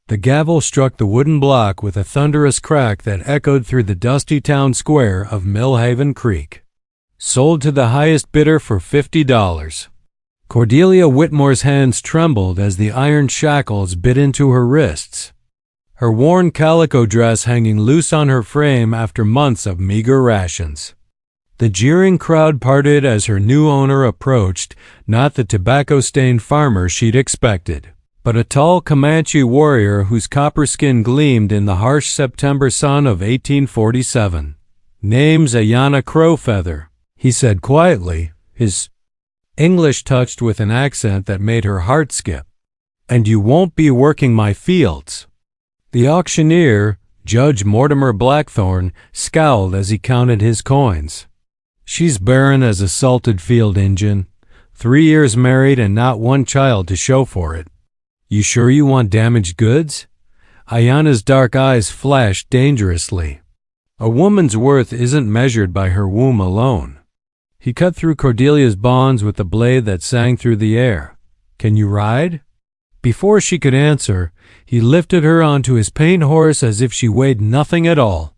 The gavel struck the wooden block with a thunderous crack that echoed through the dusty town square of Millhaven Creek. Sold to the highest bidder for $50. Cordelia Whitmore's hands trembled as the iron shackles bit into her wrists, her worn calico dress hanging loose on her frame after months of meager rations. The jeering crowd parted as her new owner approached, not the tobacco-stained farmer she'd expected, but a tall Comanche warrior whose copper skin gleamed in the harsh September sun of 1847. "Name's Ayanna Crowfeather," he said quietly, his English touched with an accent that made her heart skip. "And you won't be working my fields." The auctioneer, Judge Mortimer Blackthorne, scowled as he counted his coins. "She's barren as a salted field Injun. 3 years married and not one child to show for it. You sure you want damaged goods?" Ayanna's dark eyes flashed dangerously. "A woman's worth isn't measured by her womb alone." He cut through Cordelia's bonds with a blade that sang through the air. "Can you ride?" Before she could answer, he lifted her onto his paint horse as if she weighed nothing at all.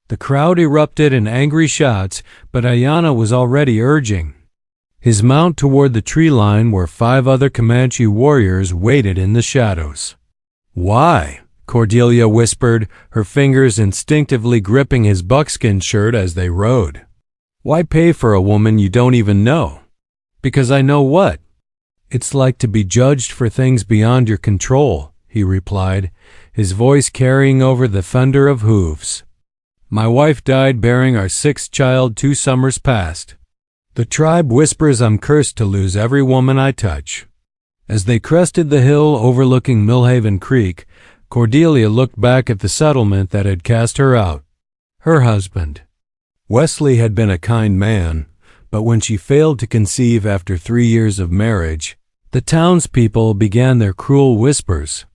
The crowd erupted in angry shouts, but Ayanna was already urging his mount toward the tree line where 5 other Comanche warriors waited in the shadows. "Why?" Cordelia whispered, her fingers instinctively gripping his buckskin shirt as they rode. "Why pay for a woman you don't even know?" "Because I know what it's like to be judged for things beyond your control," he replied, his voice carrying over the thunder of hooves. "My wife died bearing our 6th child 2 summers past. The tribe whispers I'm cursed to lose every woman I touch." As they crested the hill overlooking Millhaven Creek, Cordelia looked back at the settlement that had cast her out. Her husband, Wesley, had been a kind man, but when she failed to conceive after 3 years of marriage, the townspeople began their cruel whispers.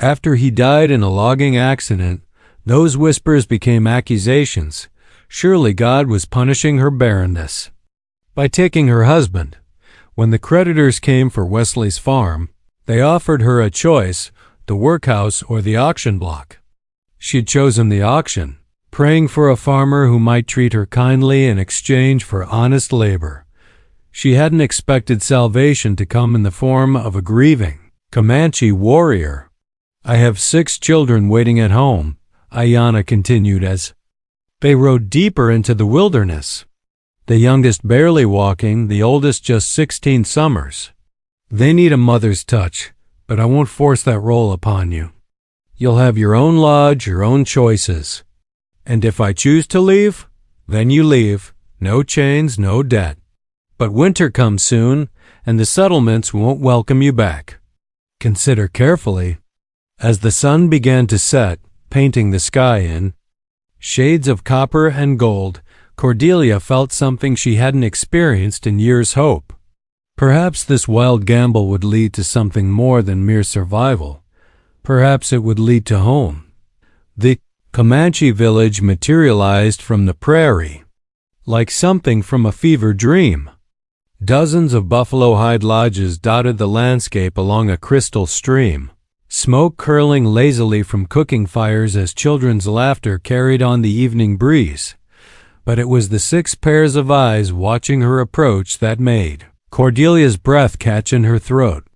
After he died in a logging accident, those whispers became accusations. Surely God was punishing her barrenness by taking her husband. When the creditors came for Wesley's farm, they offered her a choice, the workhouse or the auction block. She had chosen the auction, praying for a farmer who might treat her kindly in exchange for honest labor. She hadn't expected salvation to come in the form of a grieving Comanche warrior. "I have 6 children waiting at home," Ayanna continued as they rode deeper into the wilderness, the youngest barely walking, the oldest just 16 summers. "They need a mother's touch, but I won't force that role upon you. You'll have your own lodge, your own choices. And if I choose to leave, then you leave. No chains, no debt. But winter comes soon, and the settlements won't welcome you back. Consider carefully." As the sun began to set, painting the sky in shades of copper and gold, Cordelia felt something she hadn't experienced in years' hope. Perhaps this wild gamble would lead to something more than mere survival. Perhaps it would lead to home. The Comanche village materialized from the prairie, like something from a fever dream. Dozens of buffalo hide lodges dotted the landscape along a crystal stream, smoke curling lazily from cooking fires as children's laughter carried on the evening breeze. But it was the 6 pairs of eyes watching her approach that made Cordelia's breath catch in her throat.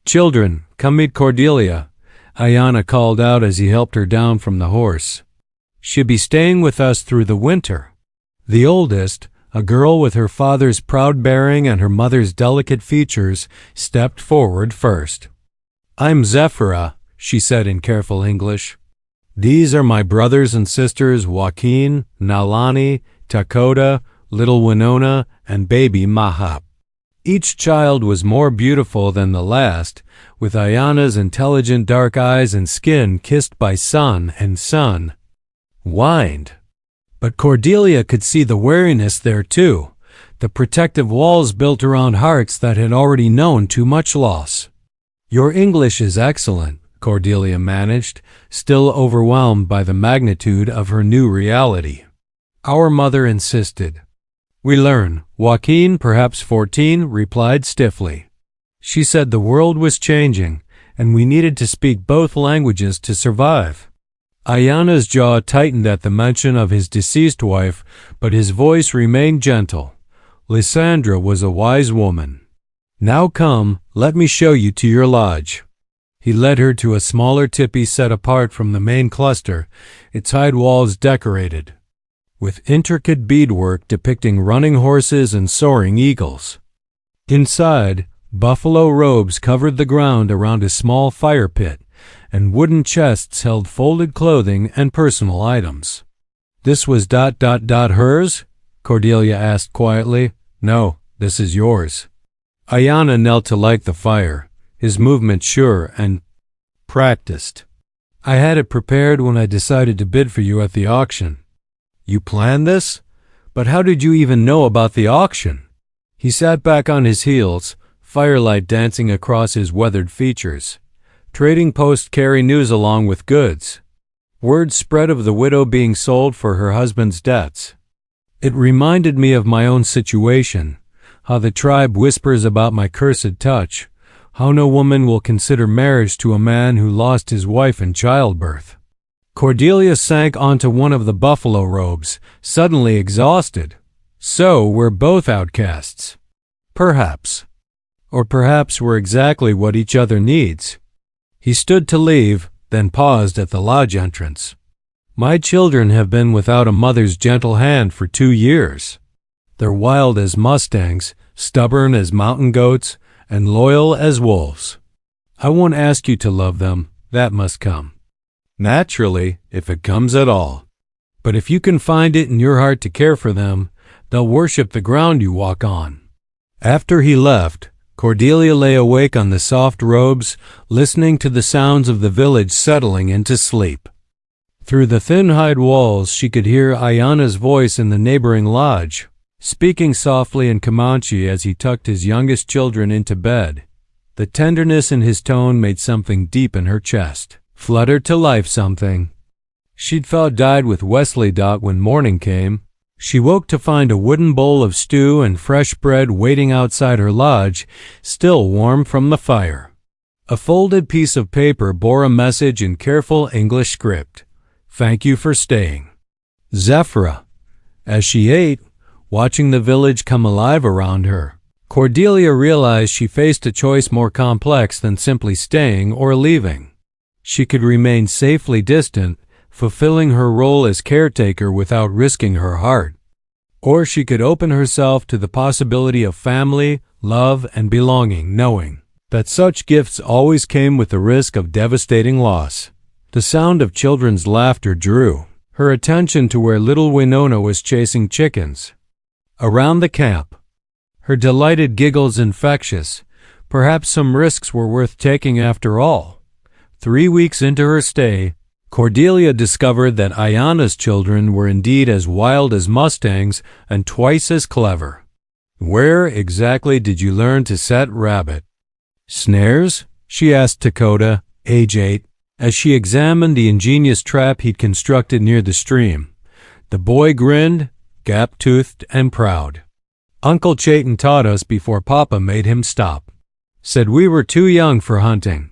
"Children, come meet Cordelia," Ayanna called out as he helped her down from the horse. "She'll be staying with us through the winter." The oldest, a girl with her father's proud bearing and her mother's delicate features, stepped forward first. "I'm Zephira," she said in careful English. "These are my brothers and sisters Joaquin, Nalani, Dakota, little Winona, and baby Mahap." Each child was more beautiful than the last, with Ayanna's intelligent dark eyes and skin kissed by sun and sun wined. But Cordelia could see the wariness there too, the protective walls built around hearts that had already known too much loss. "Your English is excellent," Cordelia managed, still overwhelmed by the magnitude of her new reality. "Our mother insisted." "We learn." Joaquin, perhaps 14, replied stiffly. "She said the world was changing, and we needed to speak both languages to survive. Ayana's jaw tightened at the mention of his deceased wife, but his voice remained gentle. Lysandra was a wise woman. Now come, let me show you to your lodge. He led her to a smaller tipi set apart from the main cluster, its hide walls decorated with intricate beadwork depicting running horses and soaring eagles. Inside, buffalo robes covered the ground around a small fire pit, and wooden chests held folded clothing and personal items. This was hers? Cordelia asked quietly. No, this is yours. Ayana knelt to light the fire, his movement sure and practiced. I had it prepared when I decided to bid for you at the auction. You planned this? But how did you even know about the auction? He sat back on his heels, firelight dancing across his weathered features. Trading posts carry news along with goods. Word spread of the widow being sold for her husband's debts. It reminded me of my own situation, how the tribe whispers about my cursed touch, how no woman will consider marriage to a man who lost his wife in childbirth. Cordelia sank onto one of the buffalo robes, suddenly exhausted. So we're both outcasts. Perhaps. Or perhaps we're exactly what each other needs. He stood to leave, then paused at the lodge entrance. My children have been without a mother's gentle hand for 2 years. They're wild as mustangs, stubborn as mountain goats, and loyal as wolves. I won't ask you to love them, that must come. Naturally, if it comes at all. But if you can find it in your heart to care for them, they'll worship the ground you walk on. After he left, Cordelia lay awake on the soft robes, listening to the sounds of the village settling into sleep. Through the thin hide walls, she could hear Ayana's voice in the neighboring lodge, speaking softly in Comanche as he tucked his youngest children into bed. The tenderness in his tone made something deep in her chest flutter to life something she'd thought died with Wesley Dot when morning came. She woke to find a wooden bowl of stew and fresh bread waiting outside her lodge, still warm from the fire. A folded piece of paper bore a message in careful English script. Thank you for staying. Zephyra. As she ate, watching the village come alive around her, Cordelia realized she faced a choice more complex than simply staying or leaving. She could remain safely distant, fulfilling her role as caretaker without risking her heart. Or she could open herself to the possibility of family, love, and belonging, knowing that such gifts always came with the risk of devastating loss. The sound of children's laughter drew her attention to where little Winona was chasing chickens around the camp. Her delighted giggles infectious. Perhaps some risks were worth taking after all. 3 weeks into her stay, Cordelia discovered that Ayana's children were indeed as wild as mustangs and twice as clever. Where exactly did you learn to set rabbit snares? She asked Dakota, age 8, as she examined the ingenious trap he'd constructed near the stream. The boy grinned, gap-toothed and proud. Uncle Chayton taught us before Papa made him stop. Said we were too young for hunting.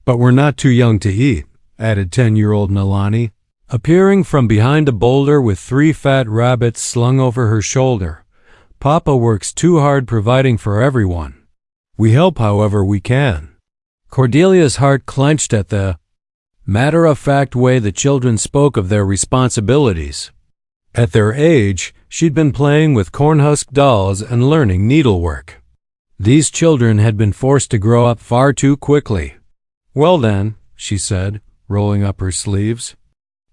But we're not too young to eat, added 10-year-old Nalani, appearing from behind a boulder with 3 fat rabbits slung over her shoulder. Papa works too hard providing for everyone. We help however we can. Cordelia's heart clenched at the matter-of-fact way the children spoke of their responsibilities. At their age, she'd been playing with cornhusk dolls and learning needlework. These children had been forced to grow up far too quickly. Well then, she said, rolling up her sleeves,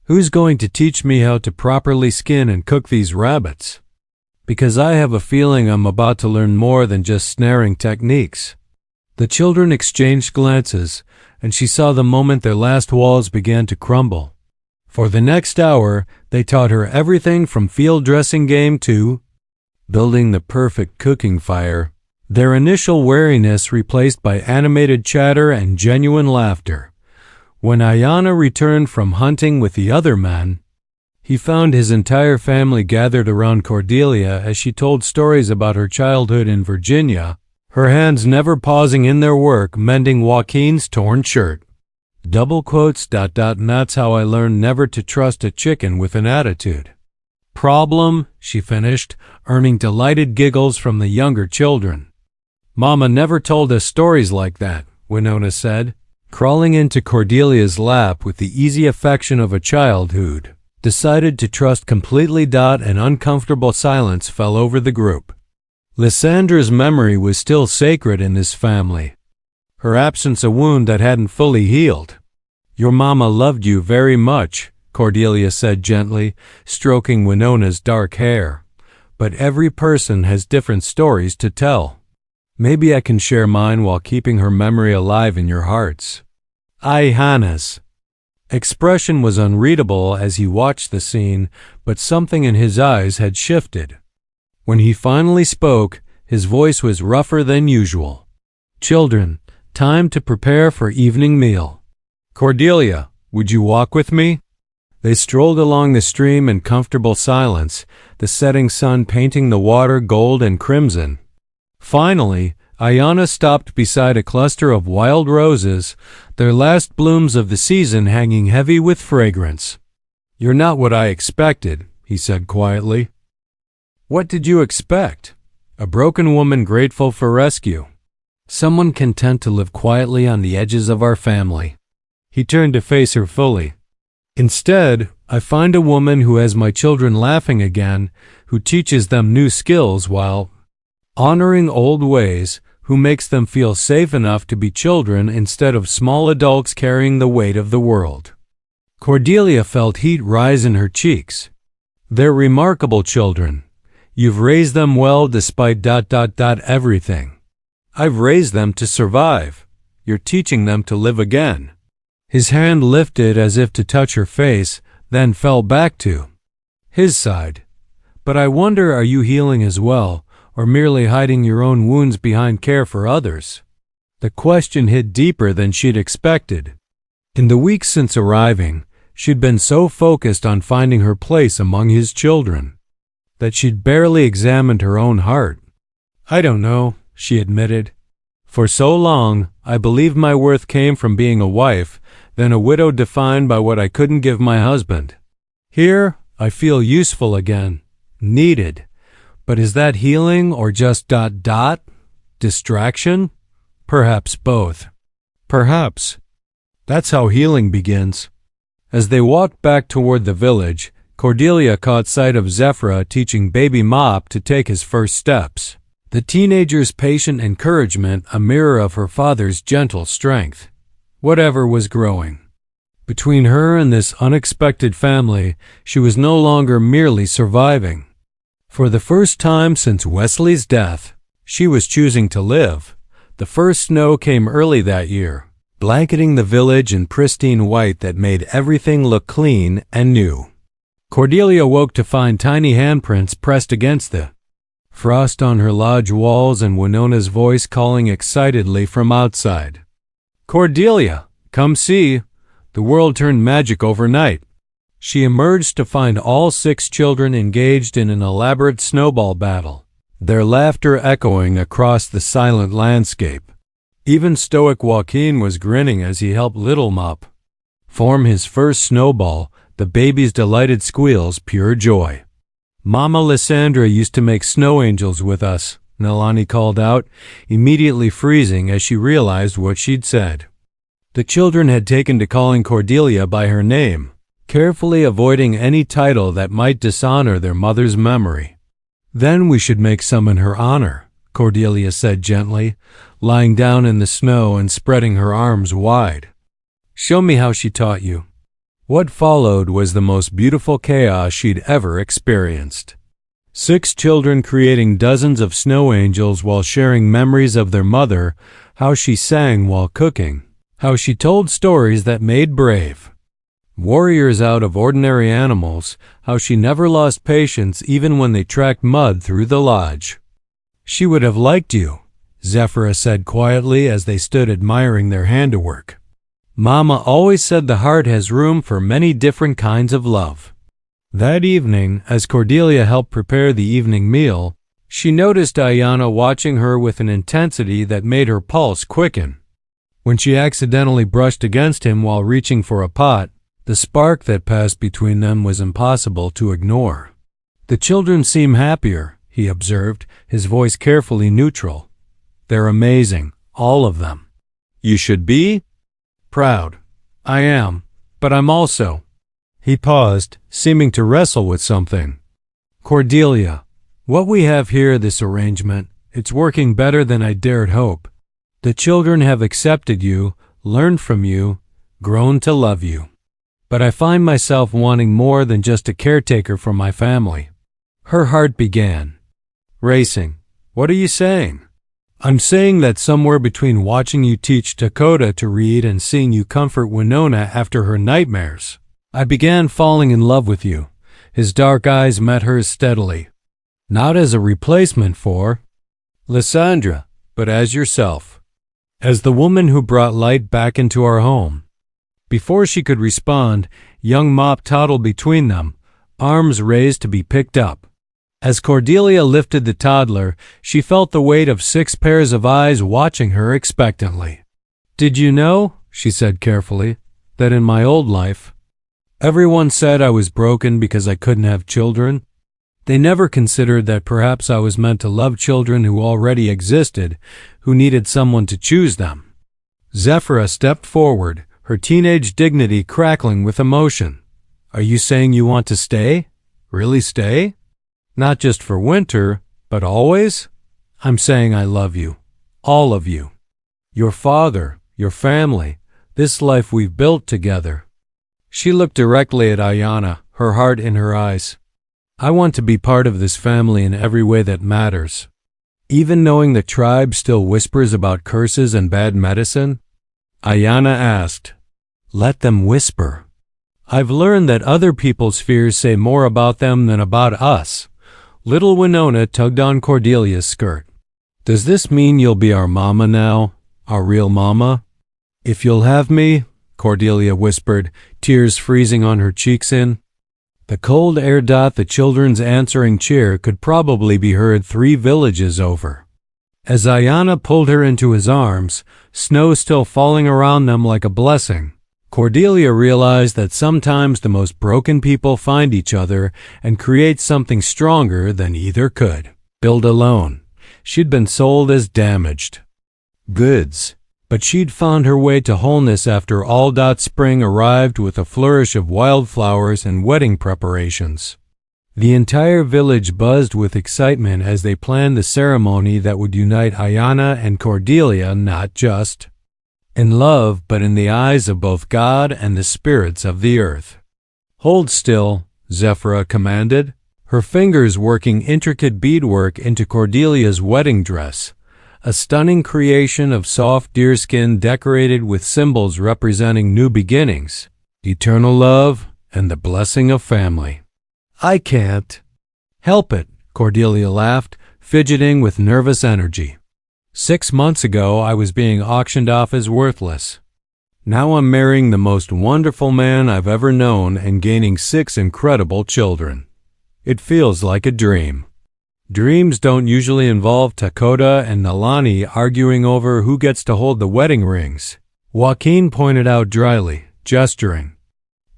who's going to teach me how to properly skin and cook these rabbits? Because I have a feeling I'm about to learn more than just snaring techniques. The children exchanged glances, and she saw the moment their last walls began to crumble. For the next hour, they taught her everything from field dressing game to building the perfect cooking fire, their initial wariness replaced by animated chatter and genuine laughter. When Ayana returned from hunting with the other men, he found his entire family gathered around Cordelia as she told stories about her childhood in Virginia, her hands never pausing in their work mending Joaquin's torn shirt. Double quotes, ... And that's how I learned never to trust a chicken with an attitude. Problem, she finished, earning delighted giggles from the younger children. Mama never told us stories like that, Winona said, crawling into Cordelia's lap with the easy affection of a child who'd decided to trust completely. An uncomfortable silence fell over the group. Lysandra's memory was still sacred in this family, her absence a wound that hadn't fully healed. Your mama loved you very much, Cordelia said gently, stroking Winona's dark hair. But every person has different stories to tell. Maybe I can share mine while keeping her memory alive in your hearts. Hannah's expression was unreadable as he watched the scene, but something in his eyes had shifted. When he finally spoke, his voice was rougher than usual. Children, time to prepare for evening meal. Cordelia, would you walk with me? They strolled along the stream in comfortable silence, the setting sun painting the water gold and crimson. Finally, Ayanna stopped beside a cluster of wild roses, their last blooms of the season hanging heavy with fragrance. You're not what I expected, he said quietly. What did you expect? A broken woman grateful for rescue. Someone content to live quietly on the edges of our family. He turned to face her fully. Instead, I find a woman who has my children laughing again, who teaches them new skills while honoring old ways, who makes them feel safe enough to be children instead of small adults carrying the weight of the world. Cordelia felt heat rise in her cheeks. They're remarkable children. You've raised them well despite ... everything. I've raised them to survive. You're teaching them to live again. His hand lifted as if to touch her face, then fell back to his side. But I wonder, are you healing as well, or merely hiding your own wounds behind care for others? The question hit deeper than she'd expected. In the weeks since arriving, she'd been so focused on finding her place among his children that she'd barely examined her own heart. I don't know, she admitted. For so long, I believed my worth came from being a wife, then a widow defined by what I couldn't give my husband. Here, I feel useful again, needed. But is that healing or just ... distraction? Perhaps both. Perhaps. That's how healing begins. As they walked back toward the village, Cordelia caught sight of Zephyra teaching baby Mop to take his first steps. The teenager's patient encouragement a mirror of her father's gentle strength. Whatever was growing. Between her and this unexpected family, she was no longer merely surviving. For the first time since Wesley's death, she was choosing to live. The first snow came early that year, blanketing the village in pristine white that made everything look clean and new. Cordelia woke to find tiny handprints pressed against the frost on her lodge walls and Winona's voice calling excitedly from outside. Cordelia, come see. The world turned magic overnight. She emerged to find all 6 children engaged in an elaborate snowball battle, their laughter echoing across the silent landscape. Even stoic Joaquin was grinning as he helped Little Mop form his first snowball, the baby's delighted squeals pure joy. Mama Lysandra used to make snow angels with us, Nalani called out, immediately freezing as she realized what she'd said. The children had taken to calling Cordelia by her name, carefully avoiding any title that might dishonor their mother's memory. Then we should make some in her honor, Cordelia said gently, lying down in the snow and spreading her arms wide. Show me how she taught you. What followed was the most beautiful chaos she'd ever experienced. 6 children creating dozens of snow angels while sharing memories of their mother, how she sang while cooking, how she told stories that made brave warriors out of ordinary animals, how she never lost patience even when they tracked mud through the lodge. She would have liked you, Zephyra said quietly as they stood admiring their handiwork. Mama always said the heart has room for many different kinds of love. That evening, as Cordelia helped prepare the evening meal, She noticed Ayana watching her with an intensity that made her pulse quicken. When she accidentally brushed against him while reaching for a pot, the spark that passed between them was impossible to ignore. "The children seem happier," he observed, his voice carefully neutral. "They're amazing, all of them." "You should be?" "Proud. I am, but I'm also—" He paused, seeming to wrestle with something. "Cordelia, what we have here, this arrangement, it's working better than I dared hope. The children have accepted you, learned from you, grown to love you. But I find myself wanting more than just a caretaker for my family." Her heart began racing. "What are you saying?" "I'm saying that somewhere between watching you teach Dakota to read and seeing you comfort Winona after her nightmares, I began falling in love with you." His dark eyes met hers steadily. "Not as a replacement for Lysandra, but as yourself. As the woman who brought light back into our home." Before she could respond, young Mop toddled between them, arms raised to be picked up. As Cordelia lifted the toddler, she felt the weight of 6 pairs of eyes watching her expectantly. "Did you know," she said carefully, "that in my old life, everyone said I was broken because I couldn't have children? They never considered that perhaps I was meant to love children who already existed, who needed someone to choose them." Zephyra stepped forward, her teenage dignity crackling with emotion. "Are you saying you want to stay? Really stay? Not just for winter, but always?" "I'm saying I love you. All of you. Your father, your family, this life we've built together." She looked directly at Ayana, her heart in her eyes. "I want to be part of this family in every way that matters. Even knowing the tribe still whispers about curses and bad medicine?" Ayana asked. "Let them whisper. I've learned that other people's fears say more about them than about us." Little Winona tugged on Cordelia's skirt. "Does this mean you'll be our mama now? Our real mama?" "If you'll have me," Cordelia whispered, tears freezing on her cheeks in. The cold air dot the children's answering cheer could probably be heard 3 villages over. As Ayana pulled her into his arms, snow still falling around them like a blessing, Cordelia realized that sometimes the most broken people find each other and create something stronger than either could build alone. She'd been sold as damaged goods, but she'd found her way to wholeness after Spring arrived with a flourish of wildflowers and wedding preparations. The entire village buzzed with excitement as they planned the ceremony that would unite Ayana and Cordelia not just in love, but in the eyes of both God and the spirits of the earth. "Hold still," Zephyra commanded, her fingers working intricate beadwork into Cordelia's wedding dress, a stunning creation of soft deerskin decorated with symbols representing new beginnings, eternal love, and the blessing of family. "I can't help it," Cordelia laughed, fidgeting with nervous energy. 6 months ago, I was being auctioned off as worthless. Now I'm marrying the most wonderful man I've ever known and gaining 6 incredible children. It feels like a dream. Dreams don't usually involve Dakota and Nalani arguing over who gets to hold the wedding rings, Joaquin pointed out dryly, gesturing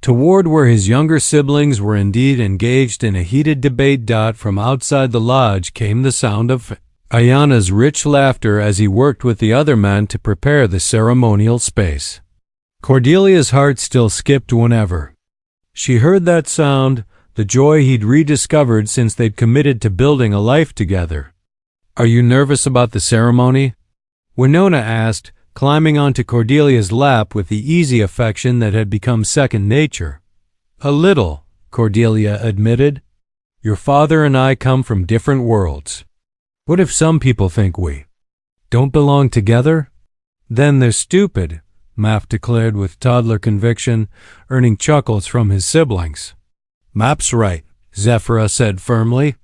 toward where his younger siblings were indeed engaged in a heated debate. From outside the lodge came the sound of Ayana's rich laughter as he worked with the other men to prepare the ceremonial space. Cordelia's heart still skipped whenever she heard that sound, the joy he'd rediscovered since they'd committed to building a life together. "Are you nervous about the ceremony?" Winona asked, climbing onto Cordelia's lap with the easy affection that had become second nature. "A little," Cordelia admitted. "Your father and I come from different worlds. What if some people think we don't belong together? Then they're stupid," Map declared with toddler conviction, earning chuckles from his siblings. "Map's right," Zephyra said firmly.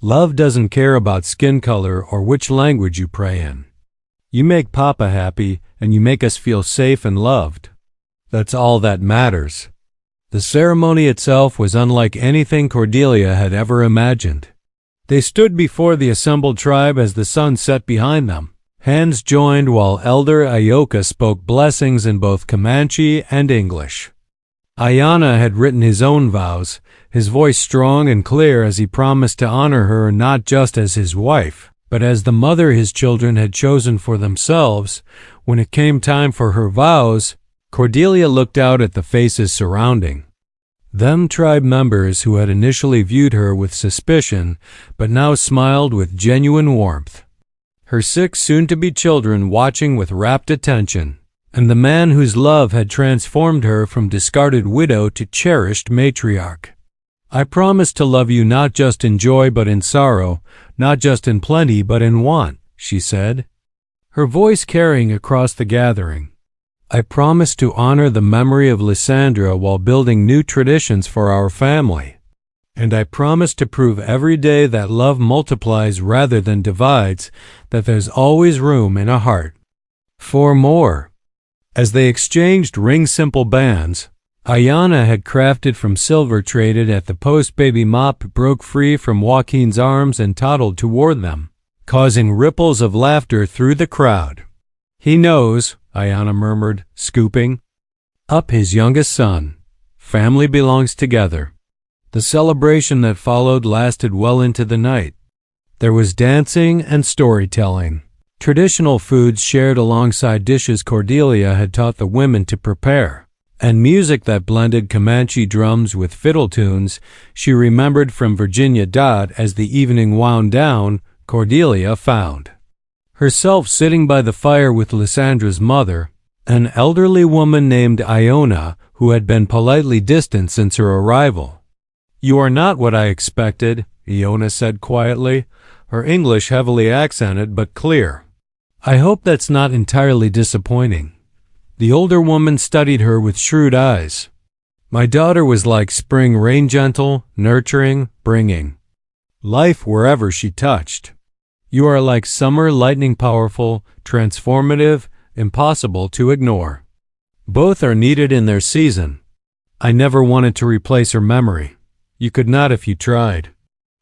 "Love doesn't care about skin color or which language you pray in. You make Papa happy, and you make us feel safe and loved. That's all that matters." The ceremony itself was unlike anything Cordelia had ever imagined. They stood before the assembled tribe as the sun set behind them. Hands joined while Elder Ioka spoke blessings in both Comanche and English. Ayana had written his own vows, his voice strong and clear as he promised to honor her not just as his wife, but as the mother his children had chosen for themselves. When it came time for her vows, Cordelia looked out at the faces surrounding them, tribe members who had initially viewed her with suspicion, but now smiled with genuine warmth. Her 6 soon-to-be children watching with rapt attention, and the man whose love had transformed her from discarded widow to cherished matriarch. I promise to love you not just in joy but in sorrow, not just in plenty but in want, she said, her voice carrying across the gathering. I promise to honor the memory of Lysandra while building new traditions for our family. And I promise to prove every day that love multiplies rather than divides, that there's always room in a heart for more. As they exchanged ring-simple bands, Ayana had crafted from silver traded at the post. Baby Mop broke free from Joaquin's arms and toddled toward them, causing ripples of laughter through the crowd. He knows, Ayana murmured, scooping up his youngest son. Family belongs together. The celebration that followed lasted well into the night. There was dancing and storytelling. Traditional foods shared alongside dishes Cordelia had taught the women to prepare, and music that blended Comanche drums with fiddle tunes she remembered from Virginia. As the evening wound down, Cordelia found herself sitting by the fire with Lysandra's mother, an elderly woman named Iona, who had been politely distant since her arrival. "You are not what I expected," Iona said quietly, her English heavily accented but clear. "I hope that's not entirely disappointing." The older woman studied her with shrewd eyes. "My daughter was like spring rain, gentle, nurturing, bringing life wherever she touched. You are like summer lightning, powerful, transformative, impossible to ignore. Both are needed in their season. I never wanted to replace her memory. You could not if you tried.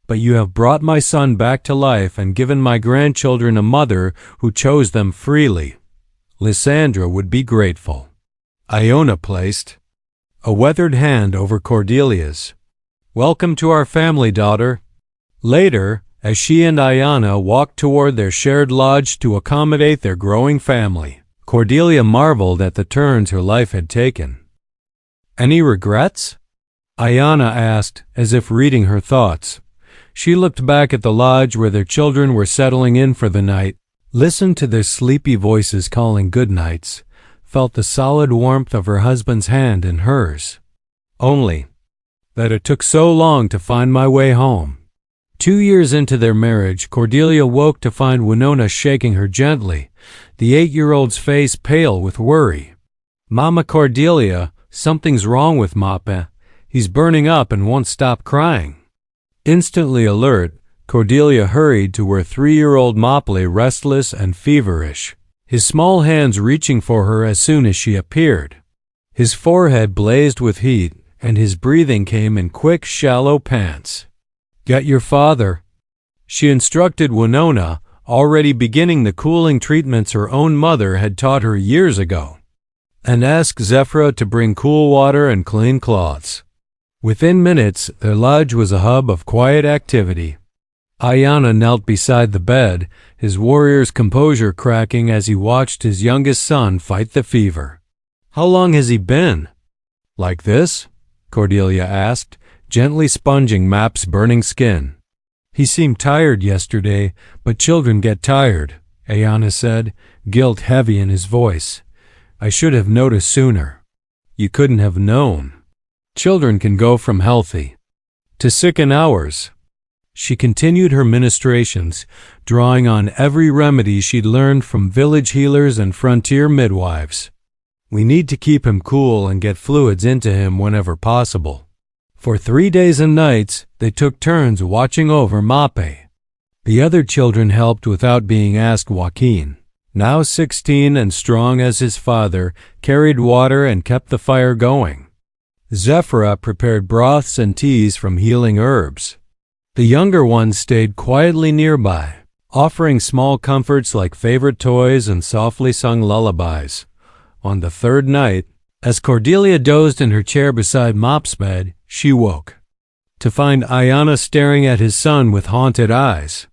But you have brought my son back to life and given my grandchildren a mother who chose them freely. Lysandra would be grateful." Iona placed a weathered hand over Cordelia's. "Welcome to our family, daughter." Later, as she and Ayana walked toward their shared lodge to accommodate their growing family, Cordelia marveled at the turns her life had taken. "Any regrets?" Ayana asked, as if reading her thoughts. She looked back at the lodge where their children were settling in for the night, listened to their sleepy voices calling good nights, felt the solid warmth of her husband's hand in hers. "Only that it took so long to find my way home." 2 years into their marriage, Cordelia woke to find Winona shaking her gently, the 8-year-old's face pale with worry. "Mama Cordelia, something's wrong with Mapa. He's burning up and won't stop crying." Instantly alert, Cordelia hurried to where 3-year-old Mop lay restless and feverish, his small hands reaching for her as soon as she appeared. His forehead blazed with heat, and his breathing came in quick, shallow pants. "Get your father," she instructed Winona, already beginning the cooling treatments her own mother had taught her years ago. "And ask Zephyra to bring cool water and clean cloths." Within minutes, their lodge was a hub of quiet activity. Ayana knelt beside the bed, his warrior's composure cracking as he watched his youngest son fight the fever. "How long has he been like this?" Cordelia asked, gently sponging Map's burning skin. "He seemed tired yesterday, but children get tired," Ayana said, guilt heavy in his voice. "I should have noticed sooner." "You couldn't have known. Children can go from healthy to sick in hours." She continued her ministrations, drawing on every remedy she'd learned from village healers and frontier midwives. "We need to keep him cool and get fluids into him whenever possible." For 3 days and nights, they took turns watching over Mape. The other children helped without being asked. Joaquin, now 16 and strong as his father, carried water and kept the fire going. Zephyra prepared broths and teas from healing herbs. The younger ones stayed quietly nearby, offering small comforts like favorite toys and softly sung lullabies. On the third night, as Cordelia dozed in her chair beside Mop's bed, she woke to find Ayanna staring at his son with haunted eyes.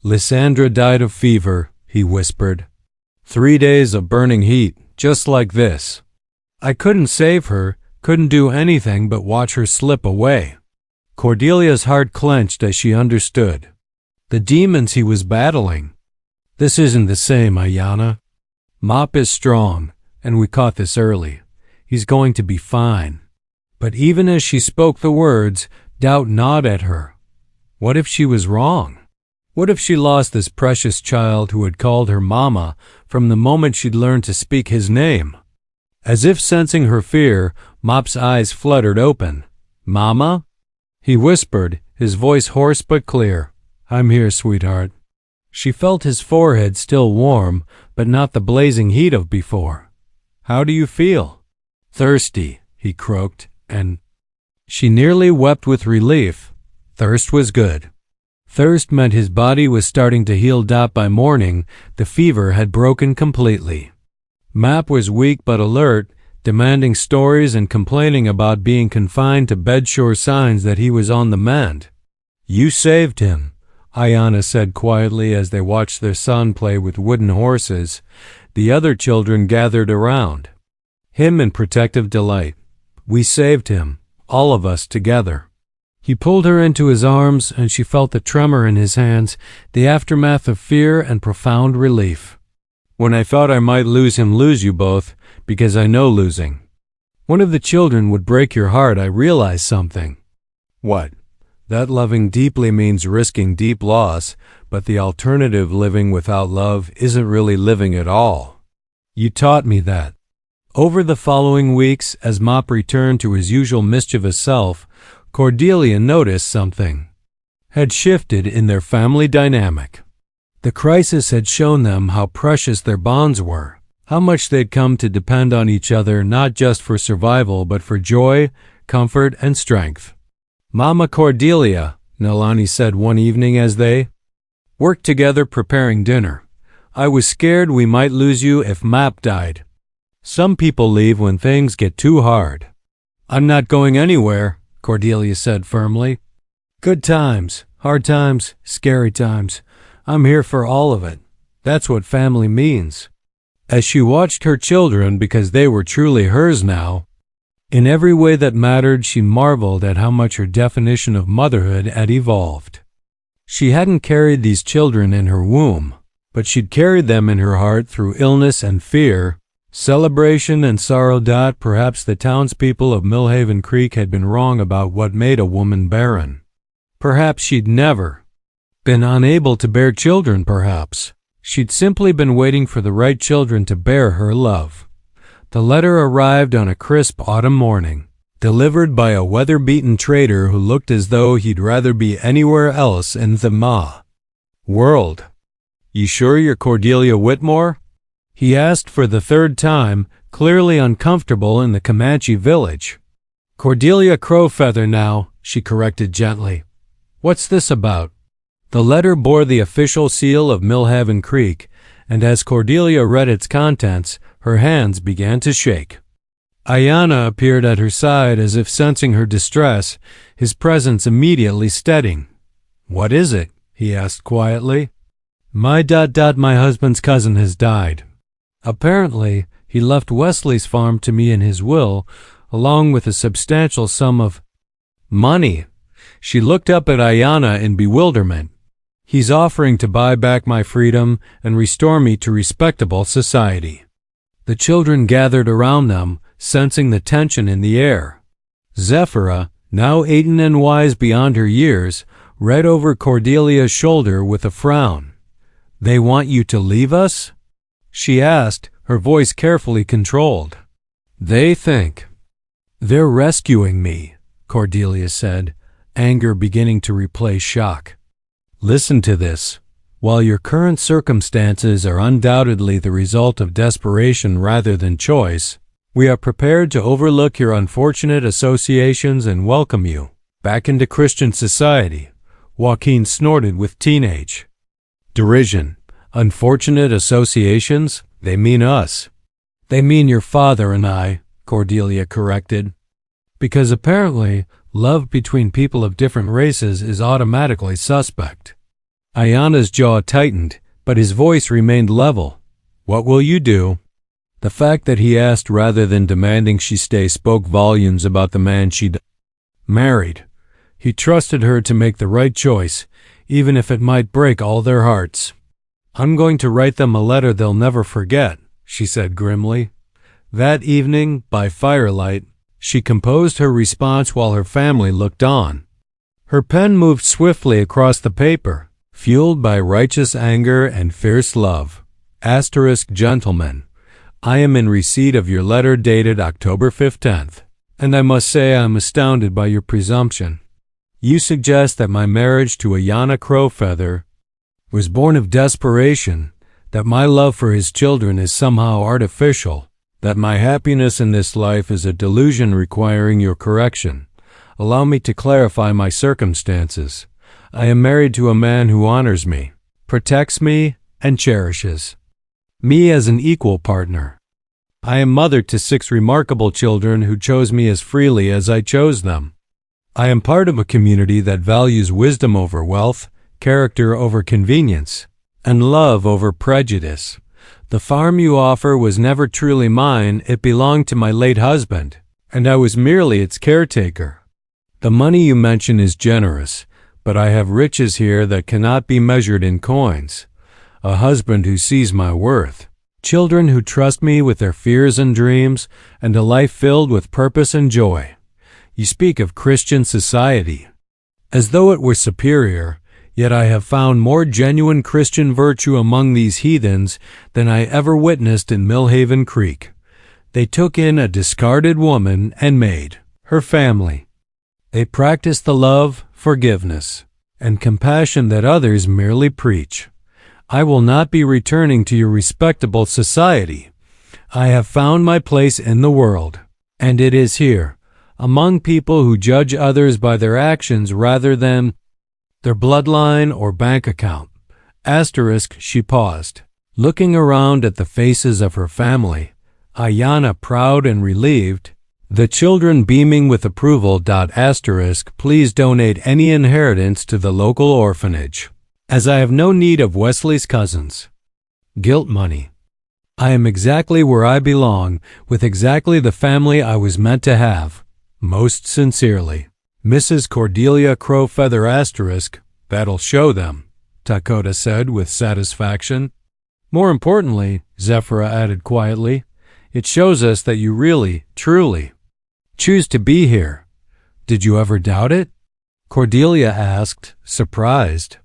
"Lysandra died of fever," he whispered. 3 days of burning heat, just like this. I couldn't save her, couldn't do anything but watch her slip away." Cordelia's heart clenched as she understood the demons he was battling. "This isn't the same, Ayanna. Mop is strong, and we caught this early. He's going to be fine." But even as she spoke the words, doubt gnawed at her. What if she was wrong? What if she lost this precious child who had called her Mama from the moment she'd learned to speak his name? As if sensing her fear, Mop's eyes fluttered open. "Mama?" he whispered, his voice hoarse but clear. "I'm here, sweetheart." She felt his forehead still warm, but not the blazing heat of before. "How do you feel?" "Thirsty," he croaked, and she nearly wept with relief. Thirst was good. Thirst meant his body was starting to heal. By morning, the fever had broken completely. Mop was weak but alert, demanding stories and complaining about being confined to bed, sure signs that he was on the mend. "You saved him," Ayanna said quietly as they watched their son play with wooden horses. The other children gathered around him in protective delight. "We saved him, all of us together." He pulled her into his arms, and she felt the tremor in his hands, the aftermath of fear and profound relief. "When I thought I might lose you both, because I know losing one of the children would break your heart, I realized something." "What?" "That loving deeply means risking deep loss, but the alternative, living without love, isn't really living at all. You taught me that." Over the following weeks, as Mop returned to his usual mischievous self, Cordelia noticed something had shifted in their family dynamic. The crisis had shown them how precious their bonds were, how much they'd come to depend on each other not just for survival but for joy, comfort, and strength. "Mama Cordelia," Nalani said one evening as they worked together preparing dinner, "I was scared we might lose you if Mop died. Some people leave when things get too hard." "I'm not going anywhere," Cordelia said firmly. "Good times, hard times, scary times. I'm here for all of it. That's what family means." As she watched her children, because they were truly hers now, in every way that mattered, she marveled at how much her definition of motherhood had evolved. She hadn't carried these children in her womb, but she'd carried them in her heart through illness and fear, celebration and sorrow. Perhaps the townspeople of Millhaven Creek had been wrong about what made a woman barren. Perhaps she'd never been unable to bear children. Perhaps she'd simply been waiting for the right children to bear her love. The letter arrived on a crisp autumn morning, delivered by a weather-beaten trader who looked as though he'd rather be anywhere else in the world. "You sure you're Cordelia Whitmore?" he asked for the third time, clearly uncomfortable in the Comanche village. "Cordelia Crowfeather now," she corrected gently. "What's this about?" The letter bore the official seal of Millhaven Creek, and as Cordelia read its contents, her hands began to shake. Ayanna appeared at her side as if sensing her distress, his presence immediately steadying. "What is it?" he asked quietly. My husband's cousin has died. Apparently, he left Wesley's farm to me in his will, along with a substantial sum of money." She looked up at Ayanna in bewilderment. "He's offering to buy back my freedom and restore me to respectable society." The children gathered around them, sensing the tension in the air. Zephira, now 18 and wise beyond her years, read over Cordelia's shoulder with a frown. "They want you to leave us?" she asked, her voice carefully controlled. "They think they're rescuing me," Cordelia said, anger beginning to replace shock. "Listen to this. While your current circumstances are undoubtedly the result of desperation rather than choice, we are prepared to overlook your unfortunate associations and welcome you back into Christian society. Joaquin snorted with teenage derision. Unfortunate associations? They mean us. They mean your father and I, Cordelia corrected. Because apparently, love between people of different races is automatically suspect. Ayanna's jaw tightened, but his voice remained level. What will you do? The fact that he asked rather than demanding she stay spoke volumes about the man she'd married. He trusted her to make the right choice, even if it might break all their hearts. I'm going to write them a letter they'll never forget, she said grimly. That evening, by firelight, she composed her response while her family looked on. Her pen moved swiftly across the paper, fueled by righteous anger and fierce love. Gentlemen, I am in receipt of your letter dated October 15th, and I must say I am astounded by your presumption. You suggest that my marriage to Ayanna Crowfeather was born of desperation, that my love for his children is somehow artificial, that my happiness in this life is a delusion requiring your correction. Allow me to clarify my circumstances. I am married to a man who honors me, protects me, and cherishes me as an equal partner. I am mother to 6 remarkable children who chose me as freely as I chose them. I am part of a community that values wisdom over wealth, character over convenience, and love over prejudice. The farm you offer was never truly mine. It belonged to my late husband, and I was merely its caretaker. The money you mention is generous, but I have riches here that cannot be measured in coins. A husband who sees my worth, children who trust me with their fears and dreams, and a life filled with purpose and joy. You speak of Christian society as though it were superior, yet I have found more genuine Christian virtue among these heathens than I ever witnessed in Millhaven Creek. They took in a discarded woman and made her family. They practiced the love, forgiveness, and compassion that others merely preach. I will not be returning to your respectable society. I have found my place in the world, and it is here, among people who judge others by their actions rather than their bloodline or bank account. She paused, looking around at the faces of her family, Ayanna proud and relieved, the children beaming with approval. Please donate any inheritance to the local orphanage, as I have no need of Wesley's cousins' guilt money. I am exactly where I belong, with exactly the family I was meant to have. Most sincerely, Mrs. Cordelia Crowfeather *. That'll show them, Dakota said with satisfaction. More importantly, Zephyra added quietly, it shows us that you really, truly choose to be here. Did you ever doubt it? Cordelia asked, surprised.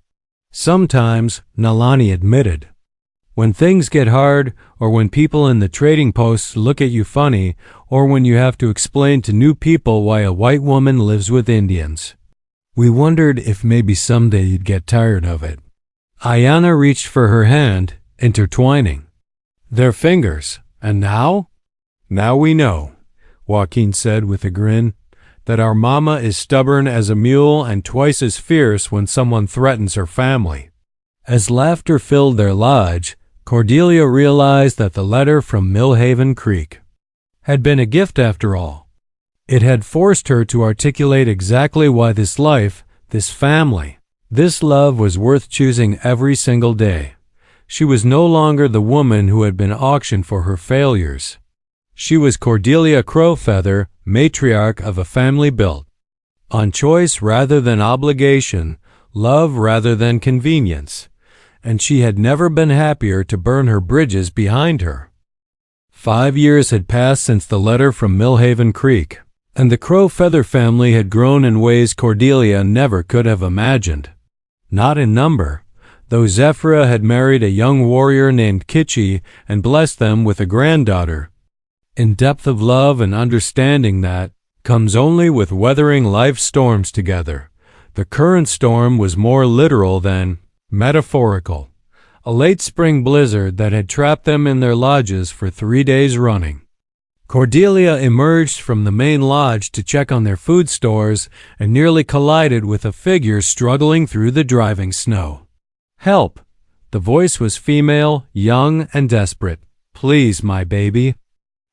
Sometimes, Nalani admitted. When things get hard, or when people in the trading posts look at you funny, or when you have to explain to new people why a white woman lives with Indians. We wondered if maybe someday you'd get tired of it. Ayanna reached for her hand, intertwining their fingers. And now? Now we know, Joaquin said with a grin, that our mama is stubborn as a mule and twice as fierce when someone threatens her family. As laughter filled their lodge, Cordelia realized that the letter from Millhaven Creek had been a gift after all. It had forced her to articulate exactly why this life, this family, this love was worth choosing every single day. She was no longer the woman who had been auctioned for her failures. She was Cordelia Crowfeather, matriarch of a family built on choice rather than obligation, love rather than convenience, and she had never been happier to burn her bridges behind her. 5 years had passed since the letter from Millhaven Creek, and the Crowfeather family had grown in ways Cordelia never could have imagined. Not in number, though Zephyra had married a young warrior named Kitchi and blessed them with a granddaughter. In depth of love and understanding that comes only with weathering life's storms together. The current storm was more literal than metaphorical. A late spring blizzard that had trapped them in their lodges for 3 days running. Cordelia emerged from the main lodge to check on their food stores and nearly collided with a figure struggling through the driving snow. "Help!" The voice was female, young, and desperate. "Please, my baby."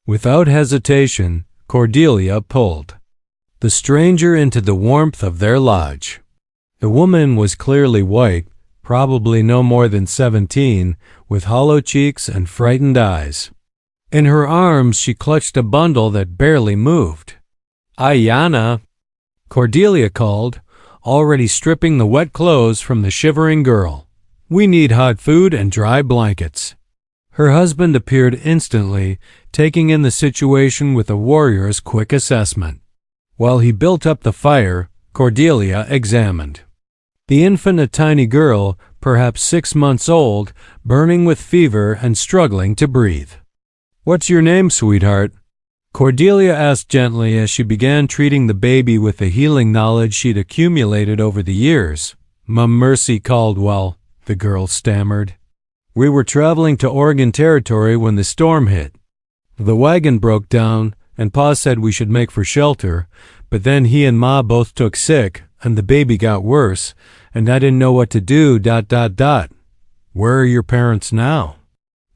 Without hesitation, Cordelia pulled the stranger into the warmth of their lodge. The woman was clearly white, probably no more than 17, with hollow cheeks and frightened eyes. In her arms she clutched a bundle that barely moved. "Ayanna," Cordelia called, already stripping the wet clothes from the shivering girl. "We need hot food and dry blankets." Her husband appeared instantly, taking in the situation with a warrior's quick assessment. While he built up the fire, Cordelia examined the infant, a tiny girl, perhaps 6 months old, burning with fever and struggling to breathe. "What's your name, sweetheart?" Cordelia asked gently as she began treating the baby with the healing knowledge she'd accumulated over the years. "Mercy Caldwell," the girl stammered. "We were traveling to Oregon Territory when the storm hit. The wagon broke down, and Pa said we should make for shelter, but then he and Ma both took sick, and the baby got worse, and I didn't know what to do, ... Where are your parents now?"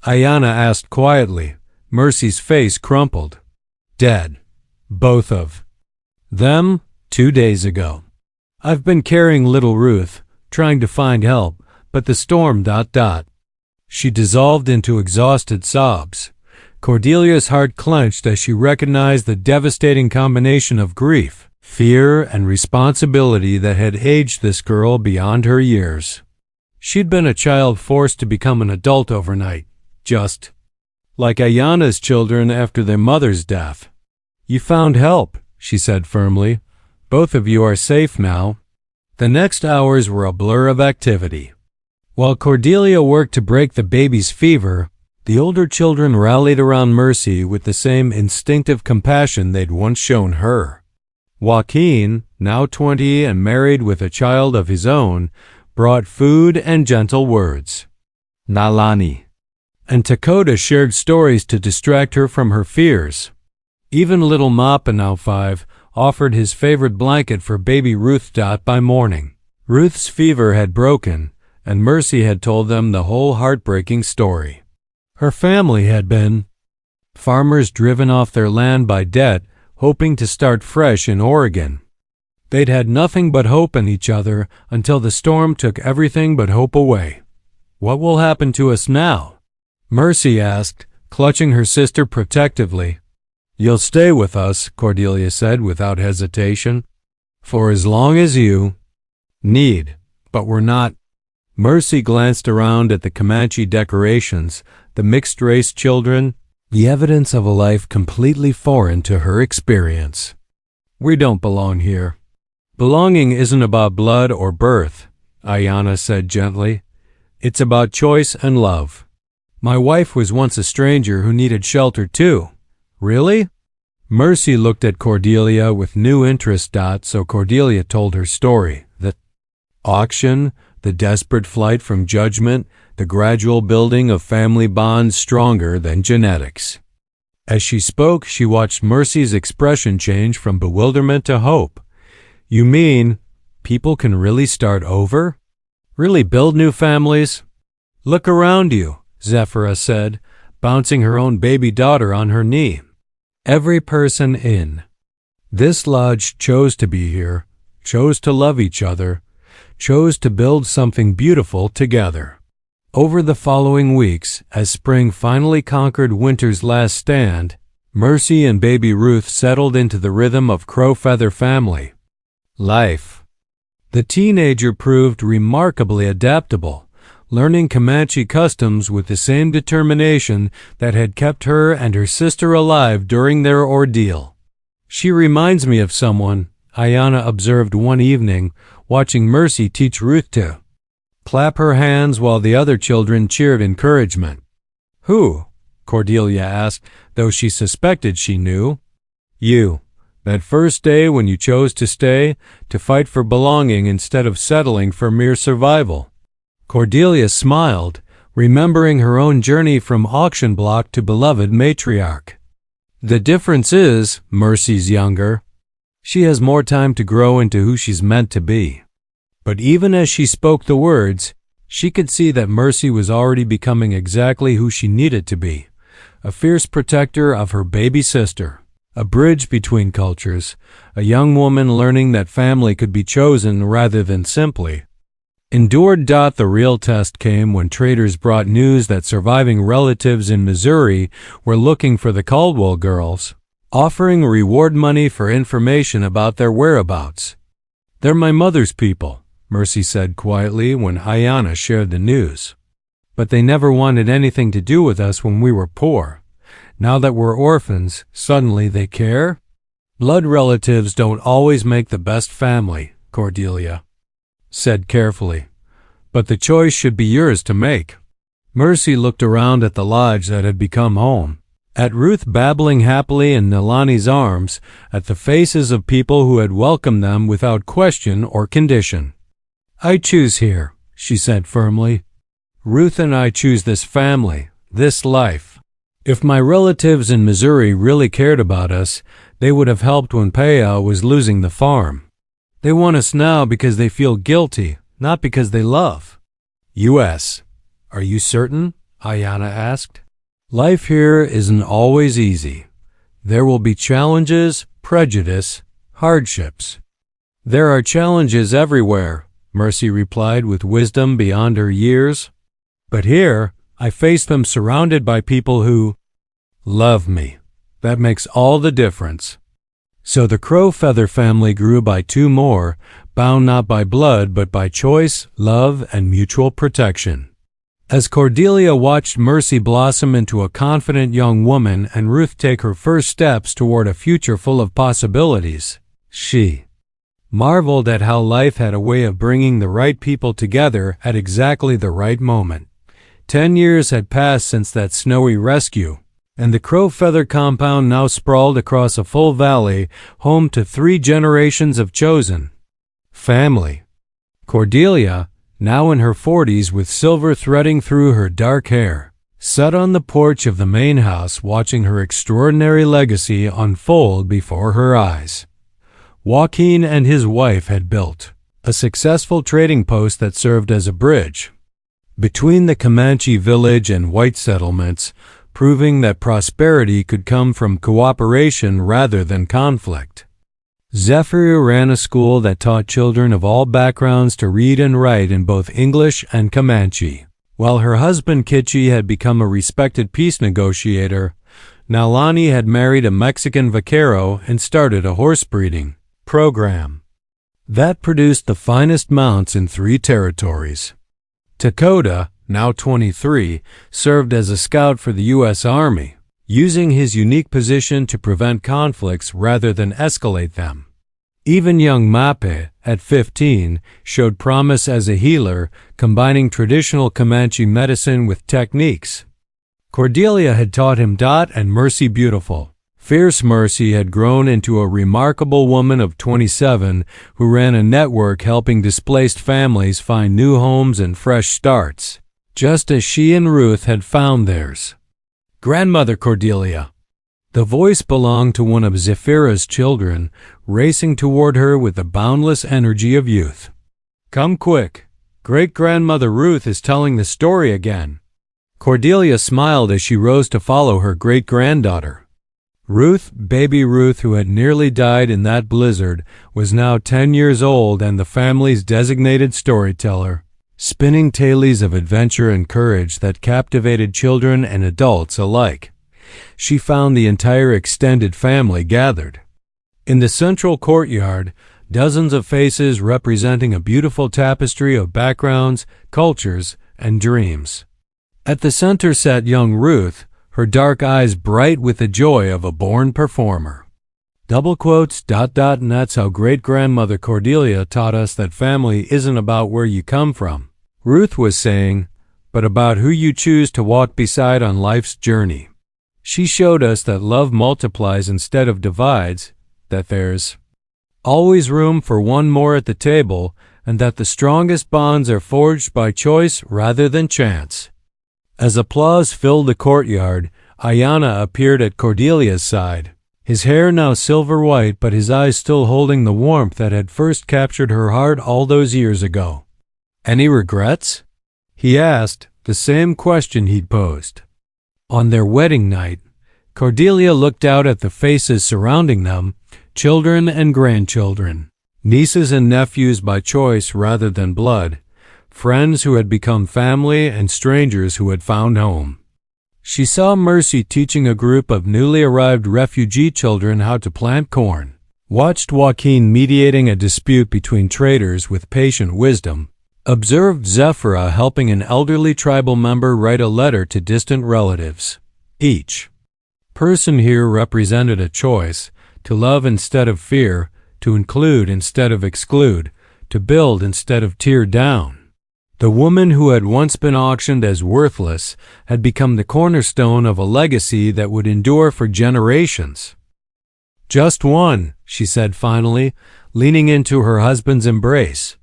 Ayanna asked quietly. Mercy's face crumpled. "Dead. Both of them 2 days ago. I've been carrying little Ruth, trying to find help, but the storm ... She dissolved into exhausted sobs. Cordelia's heart clenched as she recognized the devastating combination of grief, fear, and responsibility that had aged this girl beyond her years. She'd been a child forced to become an adult overnight, just like Ayanna's children after their mother's death. "You found help," she said firmly. "Both of you are safe now." The next hours were a blur of activity. While Cordelia worked to break the baby's fever, the older children rallied around Mercy with the same instinctive compassion they'd once shown her. Joaquin, now 20 and married with a child of his own, brought food and gentle words. Nalani and Dakota shared stories to distract her from her fears. Even little Mappa, now 5, offered his favorite blanket for baby Ruth. By morning, Ruth's fever had broken, and Mercy had told them the whole heartbreaking story. Her family had been farmers driven off their land by debt, hoping to start fresh in Oregon. They'd had nothing but hope in each other until the storm took everything but hope away. "What will happen to us now?" Mercy asked, clutching her sister protectively. "You'll stay with us," Cordelia said without hesitation. "For as long as you need. But we're not." Mercy glanced around at the Comanche decorations, the mixed-race children, the evidence of a life completely foreign to her experience. "We don't belong here." "Belonging isn't about blood or birth," Ayanna said gently. "It's about choice and love. My wife was once a stranger who needed shelter too." "Really?" Mercy looked at Cordelia with new interest. So Cordelia told her story. The auction, the desperate flight from judgment, the gradual building of family bonds stronger than genetics. As she spoke, she watched Mercy's expression change from bewilderment to hope. "You mean people can really start over? Really build new families?" "Look around you," Zephira said, bouncing her own baby daughter on her knee. "Every person in this lodge chose to be here, chose to love each other, chose to build something beautiful together." Over the following weeks, as spring finally conquered winter's last stand, Mercy and baby Ruth settled into the rhythm of Crowfeather family life. The teenager proved remarkably adaptable, learning Comanche customs with the same determination that had kept her and her sister alive during their ordeal. "She reminds me of someone," Ayanna observed one evening, watching Mercy teach Ruth to clap her hands while the other children cheered encouragement. "Who?" Cordelia asked, though she suspected she knew. "You. That first day when you chose to stay, to fight for belonging instead of settling for mere survival." Cordelia smiled, remembering her own journey from auction block to beloved matriarch. The difference is, Mercy's younger. She has more time to grow into who she's meant to be. But even as she spoke the words, she could see that Mercy was already becoming exactly who she needed to be, a fierce protector of her baby sister, a bridge between cultures, a young woman learning that family could be chosen rather than simply endured. The real test came when traders brought news that surviving relatives in Missouri were looking for the Caldwell girls, offering reward money for information about their whereabouts. "They're my mother's people," Mercy said quietly when Ayanna shared the news. "But they never wanted anything to do with us when we were poor. Now that we're orphans, suddenly they care?" "Blood relatives don't always make the best family," Cordelia said carefully. "But the choice should be yours to make." Mercy looked around at the lodge that had become home, at Ruth babbling happily in Nilani's arms, at the faces of people who had welcomed them without question or condition. "I choose here," she said firmly. "Ruth and I choose this family, this life. If my relatives in Missouri really cared about us, they would have helped when Peah was losing the farm. They want us now because they feel guilty, not because they love." "U.S. Are you certain?" Ayanna asked. "Life here isn't always easy. There will be challenges, prejudice, hardships." "There are challenges everywhere," Mercy replied with wisdom beyond her years. "But here, I face them surrounded by people who love me. That makes all the difference." So the Crow-Feather family grew by two more, bound not by blood but by choice, love, and mutual protection. As Cordelia watched Mercy blossom into a confident young woman and Ruth take her first steps toward a future full of possibilities, she marveled at how life had a way of bringing the right people together at exactly the right moment. 10 years had passed since that snowy rescue, and the Crow-Feather compound now sprawled across a full valley, home to 3 generations of chosen family. Cordelia, now in her 40s with silver threading through her dark hair, sat on the porch of the main house watching her extraordinary legacy unfold before her eyes. Joaquin and his wife had built a successful trading post that served as a bridge between the Comanche village and white settlements, proving that prosperity could come from cooperation rather than conflict. Zephyr ran a school that taught children of all backgrounds to read and write in both English and Comanche. While her husband Kitchi had become a respected peace negotiator, Nalani had married a Mexican vaquero and started a horse breeding program that produced the finest mounts in 3 territories. Dakota, now 23, served as a scout for the U.S. Army, using his unique position to prevent conflicts rather than escalate them. Even young Mape, at 15, showed promise as a healer, combining traditional Comanche medicine with techniques Cordelia had taught him. And Mercy Beautiful, fierce Mercy, had grown into a remarkable woman of 27 who ran a network helping displaced families find new homes and fresh starts, just as she and Ruth had found theirs. "Grandmother Cordelia." The voice belonged to one of Zephira's children, racing toward her with the boundless energy of youth. "Come quick. Great-grandmother Ruth is telling the story again." Cordelia smiled as she rose to follow her great-granddaughter. Ruth, baby Ruth, who had nearly died in that blizzard, was now 10 years old and the family's designated storyteller, spinning tales of adventure and courage that captivated children and adults alike. She found the entire extended family gathered. In the central courtyard, dozens of faces representing a beautiful tapestry of backgrounds, cultures, and dreams. At the center sat young Ruth, her dark eyes bright with the joy of a born performer. And that's how great-grandmother Cordelia taught us that family isn't about where you come from, Ruth was saying, but about who you choose to walk beside on life's journey. She showed us that love multiplies instead of divides, that there's always room for one more at the table, and that the strongest bonds are forged by choice rather than chance. As applause filled the courtyard, Ayanna appeared at Cordelia's side, his hair now silver white but his eyes still holding the warmth that had first captured her heart all those years ago. "Any regrets?" he asked, the same question he'd posed on their wedding night. Cordelia looked out at the faces surrounding them, children and grandchildren, nieces and nephews by choice rather than blood, friends who had become family and strangers who had found home. She saw Mercy teaching a group of newly arrived refugee children how to plant corn, watched Joaquin mediating a dispute between traders with patient wisdom, observed Zephira helping an elderly tribal member write a letter to distant relatives. Each person here represented a choice: to love instead of fear, to include instead of exclude, to build instead of tear down. The woman who had once been auctioned as worthless had become the cornerstone of a legacy that would endure for generations. "Just one," she said finally, leaning into her husband's embrace.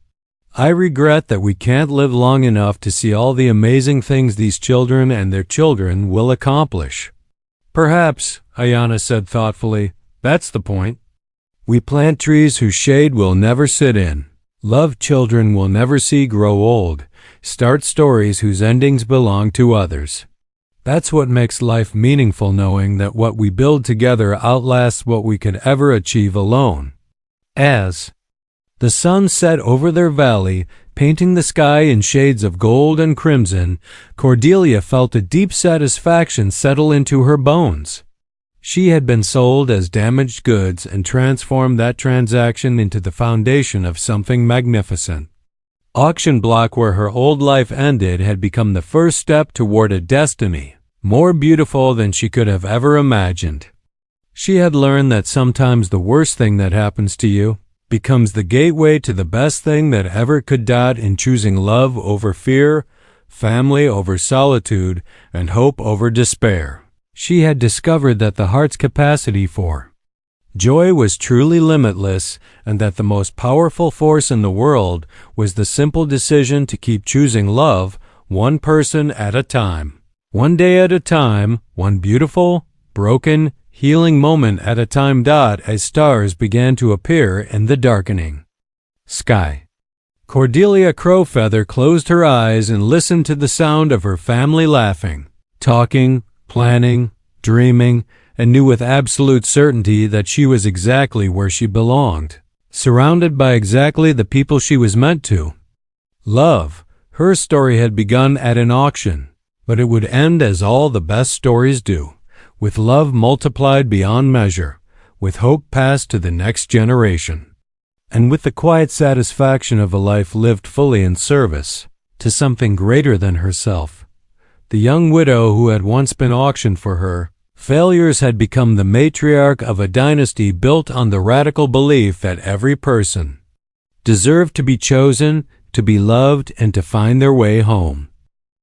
"I regret that we can't live long enough to see all the amazing things these children and their children will accomplish." "Perhaps," Ayanna said thoughtfully, "that's the point. We plant trees whose shade we'll never sit in, love children we'll never see grow old, start stories whose endings belong to others. That's what makes life meaningful, knowing that what we build together outlasts what we could ever achieve alone." As the sun set over their valley, painting the sky in shades of gold and crimson, Cordelia felt a deep satisfaction settle into her bones. She had been sold as damaged goods and transformed that transaction into the foundation of something magnificent. Auction block where her old life ended had become the first step toward a destiny more beautiful than she could have ever imagined. She had learned that sometimes the worst thing that happens to you becomes the gateway to the best thing that ever could. In choosing love over fear, family over solitude, and hope over despair, she had discovered that the heart's capacity for joy was truly limitless, and that the most powerful force in the world was the simple decision to keep choosing love, one person at a time, one day at a time, one beautiful, broken, healing moment at a time. As stars began to appear in the darkening sky, Cordelia Crowfeather closed her eyes and listened to the sound of her family laughing, talking, planning, dreaming, and knew with absolute certainty that she was exactly where she belonged, surrounded by exactly the people she was meant to love. Her story had begun at an auction, but it would end as all the best stories do, with love multiplied beyond measure, with hope passed to the next generation, and with the quiet satisfaction of a life lived fully in service to something greater than herself. The young widow who had once been auctioned for her failures had become the matriarch of a dynasty built on the radical belief that every person deserved to be chosen, to be loved, and to find their way home.